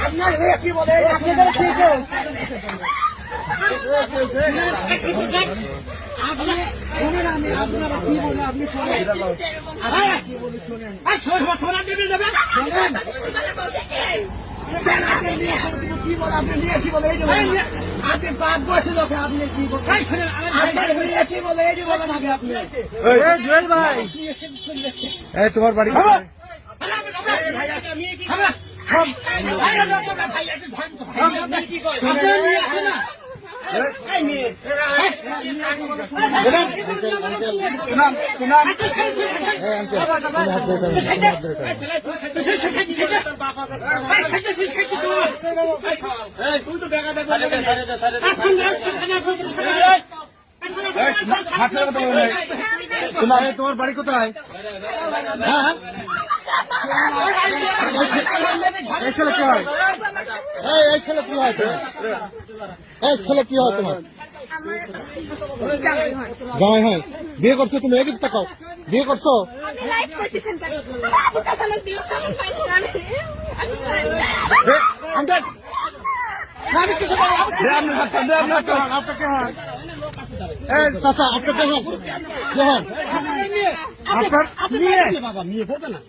আপনার মেয়ে কি বলে আপনাদের কি আপনারা কি বলে আপনি শোনেন কি বলে শোনেন কি বলে আপনি নিয়ে কি বলে এই যে আপনি বাদ বসে লোকে আপনি কি বলেন আপনার মেয়ে কি বলে এই যে বলেন আগে আপনি জুয়েল ভাই এই তোমার বাড়ি তোমার বাড়ি কোথায়? হ্যাঁ এই ছেলে কি হয়? এই ছেলে কি হয়? এই ছেলে কি হয় তোমার? জামাই হয়। বিয়ে করছো তুমি? এদিক তাকাও। বিয়ে করছো? আপনাকে হন চাচা, আপনাকে হন কে হন? আপনার মেয়ে বাবা মেয়ে বলতে না